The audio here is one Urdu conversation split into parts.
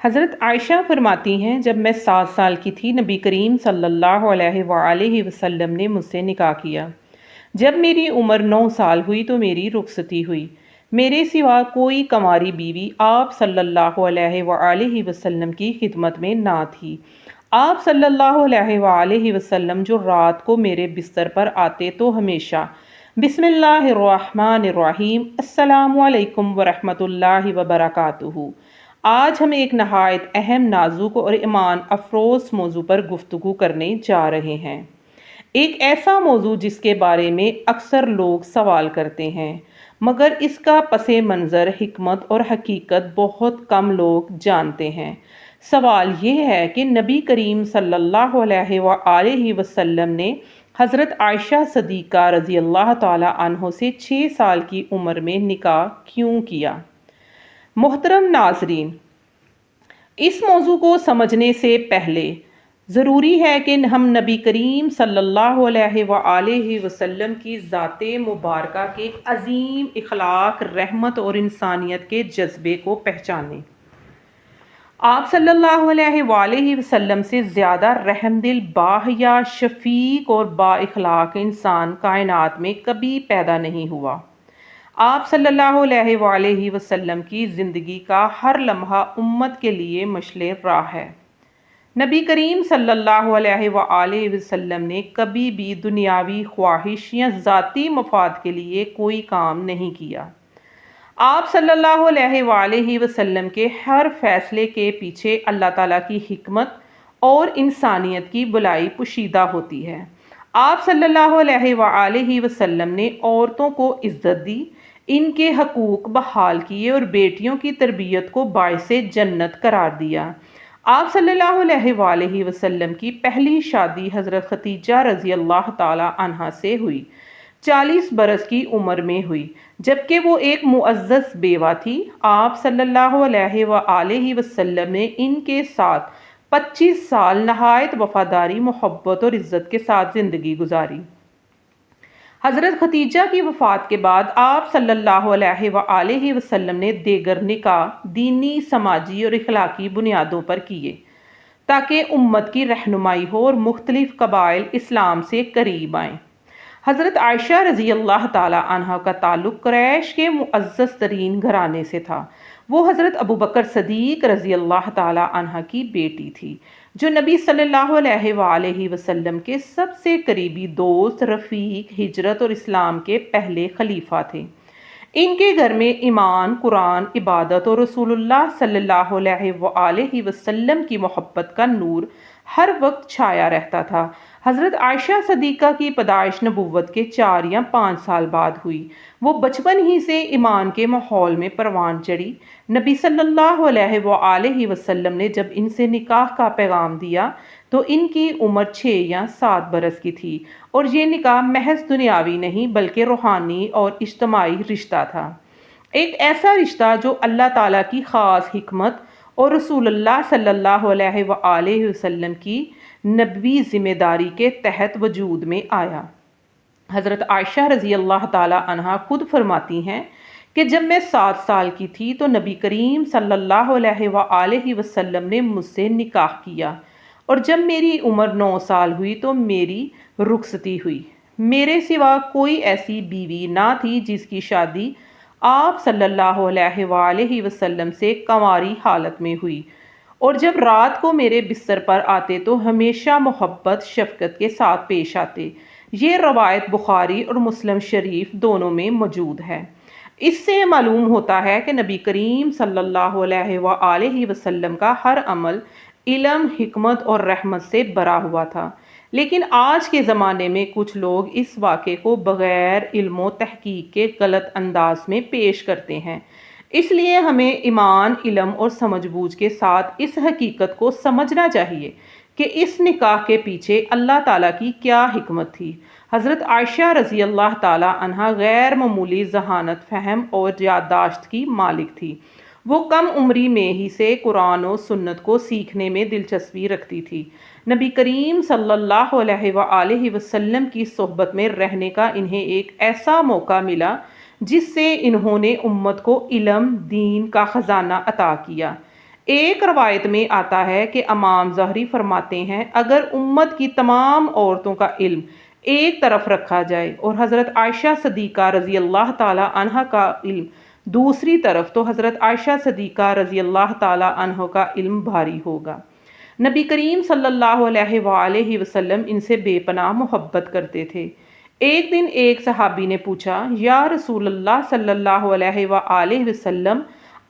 حضرت عائشہ فرماتی ہیں، جب میں 7 سال کی تھی نبی کریم صلی اللہ علیہ وآلہ وسلم نے مجھ سے نکاح کیا۔ جب میری عمر 9 سال ہوئی تو میری رخصتی ہوئی۔ میرے سوا کوئی کنواری بیوی آپ صلی اللہ علیہ وآلہ وسلم کی خدمت میں نہ تھی۔ آپ صلی اللہ علیہ وآلہ وسلم جو رات کو میرے بستر پر آتے تو ہمیشہ بسم اللہ الرحمن الرحیم، السلام علیکم ورحمۃ اللہ وبرکاتہ۔ آج ہم ایک نہایت اہم، نازک اور ایمان افروز موضوع پر گفتگو کرنے جا رہے ہیں۔ ایک ایسا موضوع جس کے بارے میں اکثر لوگ سوال کرتے ہیں، مگر اس کا پس منظر، حکمت اور حقیقت بہت کم لوگ جانتے ہیں۔ سوال یہ ہے کہ نبی کریم صلی اللہ علیہ وآلہ وسلم نے حضرت عائشہ صدیقہ رضی اللہ تعالی عنہ سے 6 سال کی عمر میں نکاح کیوں کیا؟ محترم ناظرین، اس موضوع کو سمجھنے سے پہلے ضروری ہے کہ ہم نبی کریم صلی اللہ علیہ وآلہ وسلم کی ذات مبارکہ کے عظیم اخلاق، رحمت اور انسانیت کے جذبے کو پہچانیں۔ آپ صلی اللہ علیہ وآلہ وسلم سے زیادہ رحم دل، باحیا، شفیق اور با اخلاق انسان کائنات میں کبھی پیدا نہیں ہوا۔ آپ صلی اللہ علیہ وآلہ وسلم کی زندگی کا ہر لمحہ امت کے لیے مشعل راہ ہے۔ نبی کریم صلی اللہ علیہ وآلہ وسلم نے کبھی بھی دنیاوی خواہش یا ذاتی مفاد کے لیے کوئی کام نہیں کیا۔ آپ صلی اللہ علیہ وآلہ وسلم کے ہر فیصلے کے پیچھے اللہ تعالیٰ کی حکمت اور انسانیت کی بھلائی پوشیدہ ہوتی ہے۔ آپ صلی اللہ علیہ وآلہ وسلم نے عورتوں کو عزت دی، ان کے حقوق بحال کیے اور بیٹیوں کی تربیت کو باعث جنت قرار دیا۔ آپ صلی اللہ علیہ وآلہ وسلم کی پہلی شادی حضرت خدیجہ رضی اللہ تعالی عنہا سے ہوئی، 40 برس کی عمر میں ہوئی، جبکہ وہ ایک معزز بیوہ تھی۔ آپ صلی اللہ علیہ وآلہ وسلم نے ان کے ساتھ 25 سال نہایت وفاداری، محبت اور عزت کے ساتھ زندگی گزاری۔ حضرت خدیجہ کی وفات کے بعد آپ صلی اللہ علیہ وآلہ وسلم نے دیگر نکاح دینی، سماجی اور اخلاقی بنیادوں پر کیے تاکہ امت کی رہنمائی ہو اور مختلف قبائل اسلام سے قریب آئیں۔ حضرت عائشہ رضی اللہ تعالی عنہا کا تعلق قریش کے معزز ترین گھرانے سے تھا۔ وہ حضرت ابوبکر صدیق رضی اللہ تعالی عنہ کی بیٹی تھی، جو نبی صلی اللہ علیہ وآلہ وسلم کے سب سے قریبی دوست، رفیق، ہجرت اور اسلام کے پہلے خلیفہ تھے۔ ان کے گھر میں ایمان، قرآن، عبادت اور رسول اللہ صلی اللہ علیہ وآلہ وسلم کی محبت کا نور ہر وقت چھایا رہتا تھا۔ حضرت عائشہ صدیقہ کی پیدائش نبوت کے 4 یا 5 سال بعد ہوئی۔ وہ بچپن ہی سے ایمان کے ماحول میں پروان چڑھی۔ نبی صلی اللہ علیہ وآلہ وسلم نے جب ان سے نکاح کا پیغام دیا تو ان کی عمر 6 یا 7 برس کی تھی، اور یہ نکاح محض دنیاوی نہیں بلکہ روحانی اور اجتماعی رشتہ تھا۔ ایک ایسا رشتہ جو اللہ تعالیٰ کی خاص حکمت اور رسول اللہ صلی اللہ علیہ وآلہ وسلم کی نبوی ذمہ داری کے تحت وجود میں آیا۔ حضرت عائشہ رضی اللہ تعالی عنہا خود فرماتی ہیں کہ جب میں 7 سال کی تھی تو نبی کریم صلی اللہ علیہ وآلہ وسلم نے مجھ سے نکاح کیا، اور جب میری عمر 9 سال ہوئی تو میری رخصتی ہوئی۔ میرے سوا کوئی ایسی بیوی نہ تھی جس کی شادی آپ صلی اللہ علیہ وآلہ وسلم سے کنواری حالت میں ہوئی، اور جب رات کو میرے بستر پر آتے تو ہمیشہ محبت، شفقت کے ساتھ پیش آتے۔ یہ روایت بخاری اور مسلم شریف دونوں میں موجود ہے۔ اس سے معلوم ہوتا ہے کہ نبی کریم صلی اللہ علیہ وآلہ وسلم کا ہر عمل علم، حکمت اور رحمت سے بھرا ہوا تھا۔ لیکن آج کے زمانے میں کچھ لوگ اس واقعے کو بغیر علم و تحقیق کے غلط انداز میں پیش کرتے ہیں۔ اس لیے ہمیں ایمان، علم اور سمجھ بوجھ کے ساتھ اس حقیقت کو سمجھنا چاہیے کہ اس نکاح کے پیچھے اللہ تعالیٰ کی کیا حکمت تھی۔ حضرت عائشہ رضی اللہ تعالی عنہا غیر معمولی ذہانت، فہم اور یادداشت کی مالک تھی۔ وہ کم عمری میں ہی سے قرآن و سنت کو سیکھنے میں دلچسپی رکھتی تھی۔ نبی کریم صلی اللہ علیہ وآلہ وسلم کی صحبت میں رہنے کا انہیں ایک ایسا موقع ملا جس سے انہوں نے امت کو علم، دین کا خزانہ عطا کیا۔ ایک روایت میں آتا ہے کہ امام ظہری فرماتے ہیں اگر امت کی تمام عورتوں کا علم ایک طرف رکھا جائے اور حضرت عائشہ صدیقہ رضی اللہ تعالی عنہ کا علم دوسری طرف تو حضرت عائشہ صدیقہ رضی اللہ تعالی عنہ کا علم بھاری ہوگا۔ نبی کریم صلی اللہ علیہ وآلہ وسلم ان سے بے پناہ محبت کرتے تھے۔ ایک دن ایک صحابی نے پوچھا یا رسول اللہ صلی اللہ علیہ وآلہ وسلم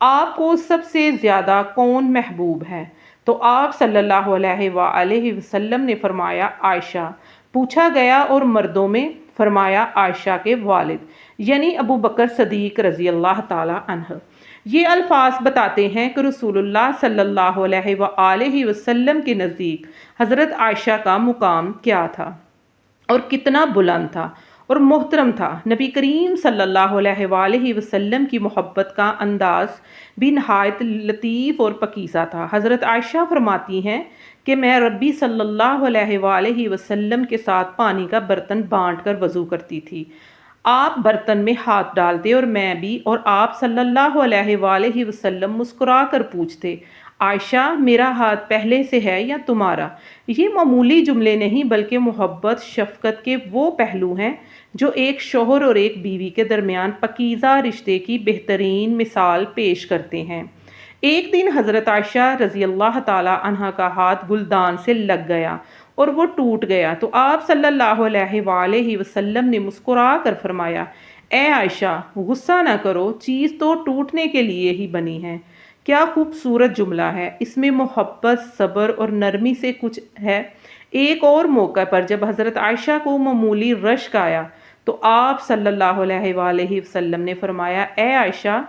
آپ کو سب سے زیادہ کون محبوب ہے؟ تو آپ صلی اللہ علیہ وآلہ وسلم نے فرمایا عائشہ۔ پوچھا گیا اور مردوں میں؟ فرمایا عائشہ کے والد یعنی ابو بکر صدیق رضی اللہ تعالی عنہ۔ یہ الفاظ بتاتے ہیں کہ رسول اللہ صلی اللہ علیہ وآلہ وسلم کے نزدیک حضرت عائشہ کا مقام کیا تھا اور کتنا بلند تھا اور محترم تھا۔ نبی کریم صلی اللہ علیہ وآلہ وسلم کی محبت کا انداز بھی نہایت لطیف اور پکیزہ تھا۔ حضرت عائشہ فرماتی ہیں کہ میں ربی صلی اللہ علیہ وآلہ وسلم کے ساتھ پانی کا برتن بانٹ کر وضو کرتی تھی۔ آپ برتن میں ہاتھ ڈالتے اور میں بھی، اور آپ صلی اللہ علیہ وآلہ وسلم مسکرا کر پوچھتے عائشہ میرا ہاتھ پہلے سے ہے یا تمہارا؟ یہ معمولی جملے نہیں بلکہ محبت شفقت کے وہ پہلو ہیں جو ایک شوہر اور ایک بیوی کے درمیان پاکیزہ رشتے کی بہترین مثال پیش کرتے ہیں۔ ایک دن حضرت عائشہ رضی اللہ تعالی عنہ کا ہاتھ گلدان سے لگ گیا اور وہ ٹوٹ گیا تو آپ صلی اللہ علیہ وآلہ وسلم نے مسکرا کر فرمایا اے عائشہ غصہ نہ کرو، چیز تو ٹوٹنے کے لیے ہی بنی ہے۔ کیا خوبصورت جملہ ہے، اس میں محبت، صبر اور نرمی سے کچھ ہے۔ ایک اور موقع پر جب حضرت عائشہ کو معمولی رشک آیا تو آپ صلی اللہ علیہ وآلہ وسلم نے فرمایا اے عائشہ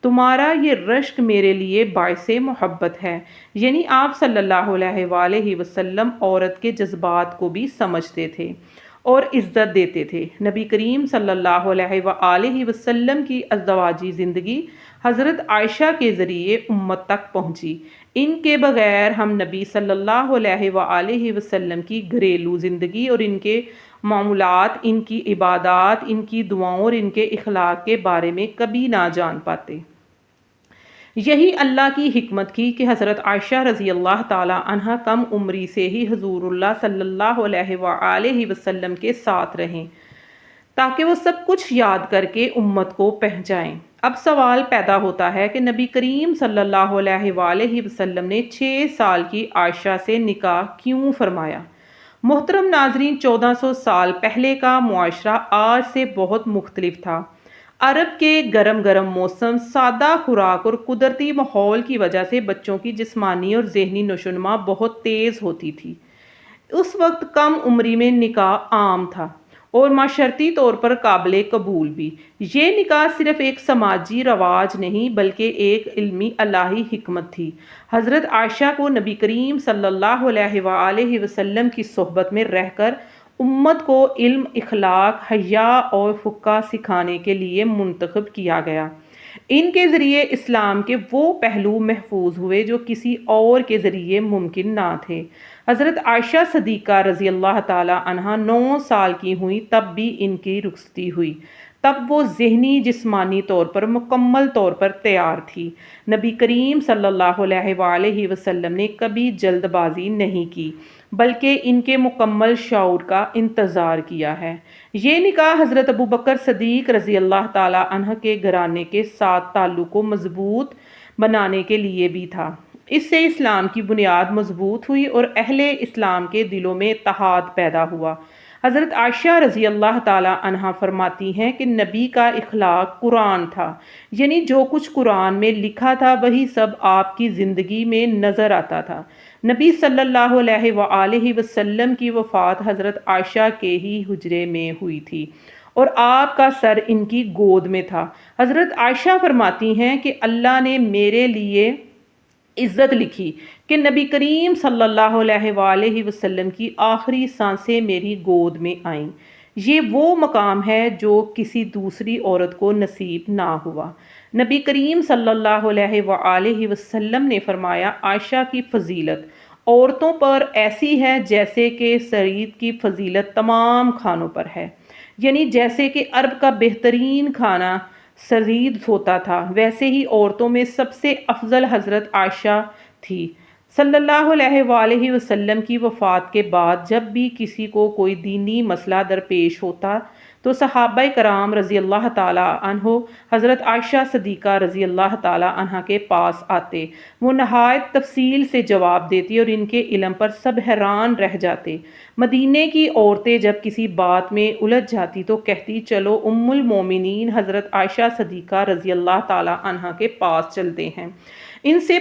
تمہارا یہ رشک میرے لیے باعث محبت ہے، یعنی آپ صلی اللہ علیہ وآلہ وسلم عورت کے جذبات کو بھی سمجھتے تھے اور عزت دیتے تھے۔ نبی کریم صلی اللہ علیہ وآلہ وسلم کی ازدواجی زندگی حضرت عائشہ کے ذریعے امت تک پہنچی۔ ان کے بغیر ہم نبی صلی اللہ علیہ وآلہ وسلم کی گھریلو زندگی اور ان کے معمولات، ان کی عبادات، ان کی دعاؤں اور ان کے اخلاق کے بارے میں کبھی نہ جان پاتے۔ یہی اللہ کی حکمت تھی کہ حضرت عائشہ رضی اللہ تعالی عنہ کم عمری سے ہی حضور اللہ صلی اللہ علیہ وآلہ وسلم کے ساتھ رہیں تاکہ وہ سب کچھ یاد کر کے امت کو پہنچائیں۔ اب سوال پیدا ہوتا ہے کہ نبی کریم صلی اللہ علیہ وآلہ وسلم نے 6 سال کی عائشہ سے نکاح کیوں فرمایا؟ محترم ناظرین، 1400 سال پہلے کا معاشرہ آج سے بہت مختلف تھا۔ عرب کے گرم گرم موسم، سادہ خوراک اور قدرتی ماحول کی وجہ سے بچوں کی جسمانی اور ذہنی نشوونما بہت تیز ہوتی تھی۔ اس وقت کم عمری میں نکاح عام تھا اور معاشرتی طور پر قابل قبول بھی۔ یہ نکاح صرف ایک سماجی رواج نہیں بلکہ ایک علمی الہی حکمت تھی۔ حضرت عائشہ کو نبی کریم صلی اللہ علیہ وآلہ وسلم کی صحبت میں رہ کر امت کو علم، اخلاق، حیا اور فقہ سکھانے کے لیے منتخب کیا گیا۔ ان کے ذریعے اسلام کے وہ پہلو محفوظ ہوئے جو کسی اور کے ذریعے ممکن نہ تھے۔ حضرت عائشہ صدیقہ رضی اللہ تعالی عنہا 9 سال کی ہوئیں تب بھی ان کی رخصتی ہوئی۔ تب وہ ذہنی جسمانی طور پر مکمل طور پر تیار تھی۔ نبی کریم صلی اللہ علیہ وآلہ وسلم نے کبھی جلد بازی نہیں کی بلکہ ان کے مکمل شعور کا انتظار کیا ہے۔ یہ نکاح حضرت ابو بکر صدیق رضی اللہ تعالی عنہ کے گھرانے کے ساتھ تعلق کو مضبوط بنانے کے لیے بھی تھا۔ اس سے اسلام کی بنیاد مضبوط ہوئی اور اہل اسلام کے دلوں میں اتحاد پیدا ہوا۔ حضرت عائشہ رضی اللہ تعالی عنہا فرماتی ہیں کہ نبی کا اخلاق قرآن تھا، یعنی جو کچھ قرآن میں لکھا تھا وہی سب آپ کی زندگی میں نظر آتا تھا۔ نبی صلی اللہ علیہ وآلہ وسلم کی وفات حضرت عائشہ کے ہی حجرے میں ہوئی تھی اور آپ کا سر ان کی گود میں تھا۔ حضرت عائشہ فرماتی ہیں کہ اللہ نے میرے لیے عزت لکھی کہ نبی کریم صلی اللہ علیہ وآلہ وسلم کی آخری سانسیں میری گود میں آئیں۔ یہ وہ مقام ہے جو کسی دوسری عورت کو نصیب نہ ہوا۔ نبی کریم صلی اللہ علیہ وآلہ وسلم نے فرمایا عائشہ کی فضیلت عورتوں پر ایسی ہے جیسے کہ سرید کی فضیلت تمام کھانوں پر ہے، یعنی جیسے کہ عرب کا بہترین کھانا شدید ہوتا تھا، ویسے ہی عورتوں میں سب سے افضل حضرت عائشہ تھی۔ صلی اللہ علیہ وآلہ وسلم کی وفات کے بعد جب بھی کسی کو کوئی دینی مسئلہ درپیش ہوتا تو صحابہ کرام رضی اللہ تعالیٰ عنہ حضرت عائشہ صدیقہ رضی اللہ تعالیٰ عنہ کے پاس آتے۔ وہ نہایت تفصیل سے جواب دیتی اور ان کے علم پر سب حیران رہ جاتے۔ مدینے کی عورتیں جب کسی بات میں الجھ جاتی تو کہتی چلو ام المومنین حضرت عائشہ صدیقہ رضی اللہ تعالیٰ عنہ کے پاس چلتے ہیں، ان سے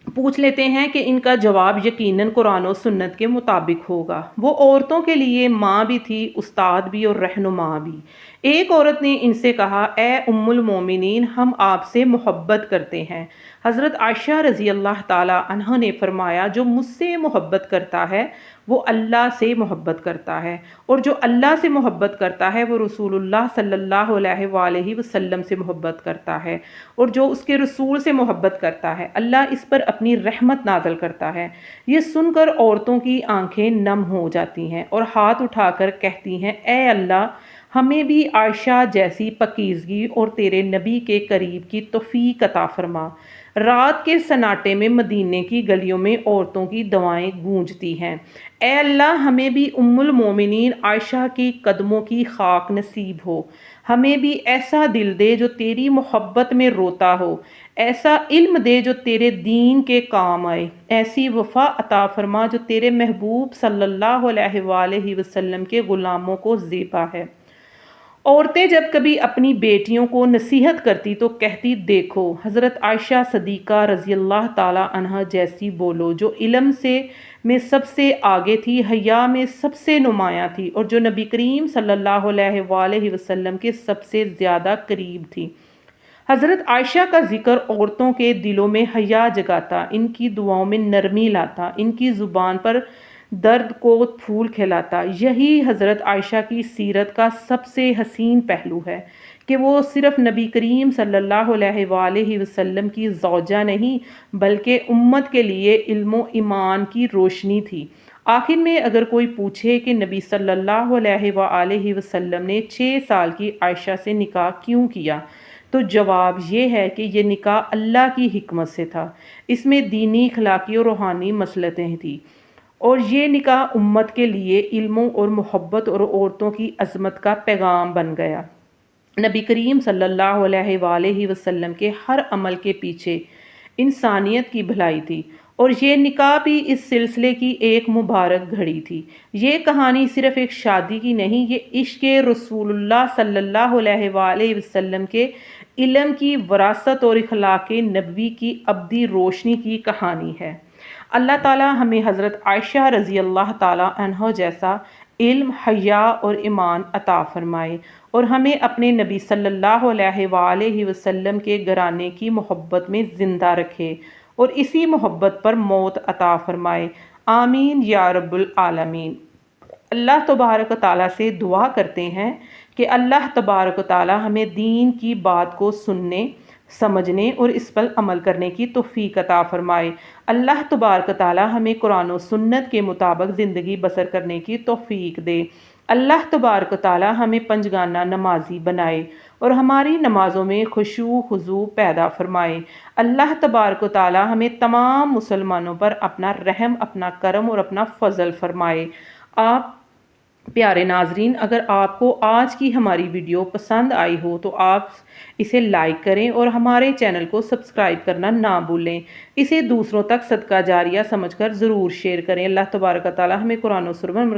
پوچھ لیتے ہیں کہ ان کا جواب یقیناً قرآن و سنت کے مطابق ہوگا۔ وہ عورتوں کے لیے ماں بھی تھی، استاد بھی اور رہنما بھی۔ ایک عورت نے ان سے کہا اے ام المومنین، ہم آپ سے محبت کرتے ہیں۔ حضرت عائشہ رضی اللہ تعالیٰ عنہ نے فرمایا جو مجھ سے محبت کرتا ہے وہ اللہ سے محبت کرتا ہے، اور جو اللہ سے محبت کرتا ہے وہ رسول اللہ صلی اللہ علیہ وآلہ وسلم سے محبت کرتا ہے، اور جو اس کے رسول سے محبت کرتا ہے اللہ اس پر اپنی رحمت نازل کرتا ہے۔ یہ سن کر عورتوں کی آنکھیں نم ہو جاتی ہیں اور ہاتھ اٹھا کر کہتی ہیں اے اللہ، ہمیں بھی عائشہ جیسی پاکیزگی اور تیرے نبی کے قریب کی توفیق عطا فرما۔ رات کے سناٹے میں مدینے کی گلیوں میں عورتوں کی دعائیں گونجتی ہیں، اے اللہ ہمیں بھی ام المومنین عائشہ کی قدموں کی خاک نصیب ہو، ہمیں بھی ایسا دل دے جو تیری محبت میں روتا ہو، ایسا علم دے جو تیرے دین کے کام آئے، ایسی وفا عطا فرما جو تیرے محبوب صلی اللہ علیہ وآلہ وسلم کے غلاموں کو زیبا ہے۔ عورتیں جب کبھی اپنی بیٹیوں کو نصیحت کرتی تو کہتی دیکھو حضرت عائشہ صدیقہ رضی اللہ تعالیٰ عنہ جیسی بولو، جو علم میں سب سے آگے تھی، حیا میں سب سے نمایاں تھی، اور جو نبی کریم صلی اللہ علیہ وآلہ وسلم کے سب سے زیادہ قریب تھی۔ حضرت عائشہ کا ذکر عورتوں کے دلوں میں حیا جگاتا، ان کی دعاؤں میں نرمی لاتا، ان کی زبان پر درد کو پھول کھلاتا۔ یہی حضرت عائشہ کی سیرت کا سب سے حسین پہلو ہے کہ وہ صرف نبی کریم صلی اللہ علیہ وآلہ وسلم کی زوجہ نہیں بلکہ امت کے لیے علم و ایمان کی روشنی تھی۔ آخر میں اگر کوئی پوچھے کہ نبی صلی اللہ علیہ وآلہ وسلم نے 6 سال کی عائشہ سے نکاح کیوں کیا تو جواب یہ ہے کہ یہ نکاح اللہ کی حکمت سے تھا، اس میں دینی، اخلاقی اور روحانی مصلحتیں تھیں، اور یہ نکاح امت کے لیے علم اور محبت اور عورتوں کی عظمت کا پیغام بن گیا۔ نبی کریم صلی اللہ علیہ وآلہ وسلم کے ہر عمل کے پیچھے انسانیت کی بھلائی تھی، اور یہ نکاح بھی اس سلسلے کی ایک مبارک گھڑی تھی۔ یہ کہانی صرف ایک شادی کی نہیں، یہ عشق رسول اللہ صلی اللہ علیہ وآلہ وسلم کے علم کی وراثت اور اخلاق نبوی کی ابدی روشنی کی کہانی ہے۔ اللہ تعالیٰ ہمیں حضرت عائشہ رضی اللہ تعالیٰ عنہ جیسا علم، حیا اور ایمان عطا فرمائے، اور ہمیں اپنے نبی صلی اللہ علیہ وآلہ وسلم کے گھرانے کی محبت میں زندہ رکھے اور اسی محبت پر موت عطا فرمائے، آمین یا رب العالمین۔ اللہ تبارک و تعالیٰ سے دعا کرتے ہیں کہ اللہ تبارک و تعالیٰ ہمیں دین کی بات کو سننے، سمجھنے اور اس پر عمل کرنے کی توفیق عطا فرمائے۔ اللہ تبارک و تعالیٰ ہمیں قرآن و سنت کے مطابق زندگی بسر کرنے کی توفیق دے۔ اللہ تبارک و تعالیٰ ہمیں پنجگانہ نمازی بنائے اور ہماری نمازوں میں خشوع خضوع پیدا فرمائے۔ اللہ تبارک و تعالیٰ ہمیں تمام مسلمانوں پر اپنا رحم، اپنا کرم اور اپنا فضل فرمائے۔ آپ پیارے ناظرین، اگر آپ کو آج کی ہماری ویڈیو پسند آئی ہو تو آپ اسے لائک کریں اور ہمارے چینل کو سبسکرائب کرنا نہ بھولیں۔ اسے دوسروں تک صدقہ جاریہ سمجھ کر ضرور شیئر کریں۔ اللہ تبارک و تعالیٰ ہمیں قرآن و سنت